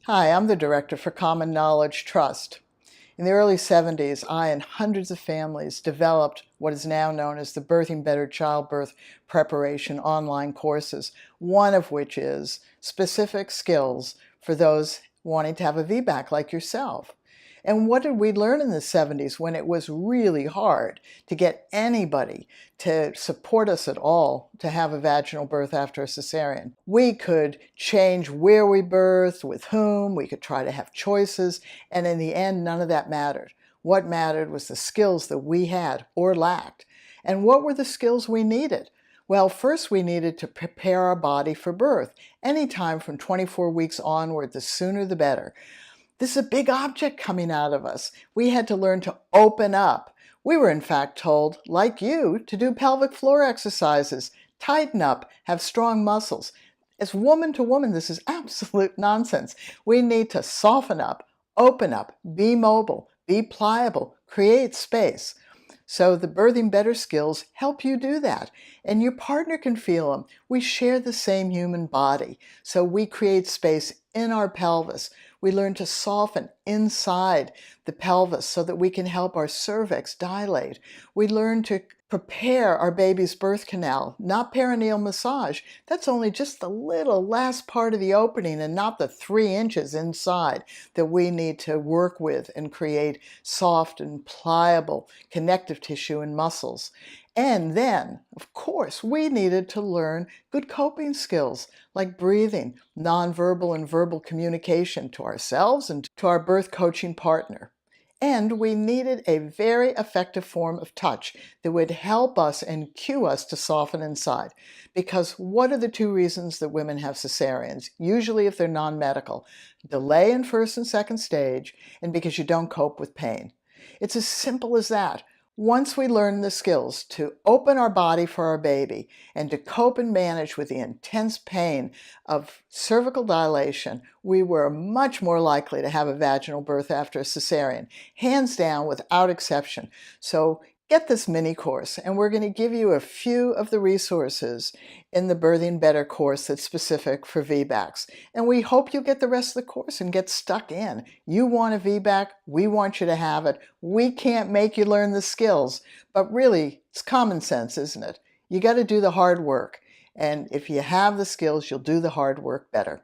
Hi, I'm the director for Common Knowledge Trust. In the early 70s, I and hundreds of families developed what is now known as the Birthing Better Childbirth Preparation online courses, one of which is specific skills for those wanting to have a VBAC like yourself. And what did we learn in the 70s when it was really hard to get anybody to support us at all to have a vaginal birth after a cesarean? We could change where we birthed, with whom, we could try to have choices, and in the end, none of that mattered. What mattered was the skills that we had or lacked. And what were the skills we needed? Well, first we needed to prepare our body for birth. Anytime from 24 weeks onward, the sooner the better. This is a big object coming out of us. We had to learn to open up. We were in fact told, like you, to do pelvic floor exercises, tighten up, have strong muscles. As woman to woman, this is absolute nonsense. We need to soften up, open up, be mobile, be pliable, create space. So the Birthing Better skills help you do that. And your partner can feel them. We share the same human body. So we create space in our pelvis. We learn to soften inside the pelvis so that we can help our cervix dilate. We learn to prepare our baby's birth canal, not perineal massage. That's only just the little last part of the opening and not the 3 inches inside that we need to work with and create soft and pliable connective tissue and muscles. And then, of course, we needed to learn good coping skills like breathing, nonverbal and verbal communication to ourselves and to our birth coaching partner. And we needed a very effective form of touch that would help us and cue us to soften inside. Because what are the 2 reasons that women have cesareans? Usually if they're non-medical, delay in first and second stage, and because you don't cope with pain. It's as simple as that. Once we learn the skills to open our body for our baby and to cope and manage with the intense pain of cervical dilation, we were much more likely to have a vaginal birth after a cesarean, hands down, without exception. So get this mini course, and we're going to give you a few of the resources in the Birthing Better course that's specific for VBACs. And we hope you get the rest of the course and get stuck in. You want a VBAC, we want you to have it. We can't make you learn the skills, but really, it's common sense, isn't it? You got to do the hard work. And if you have the skills, you'll do the hard work better.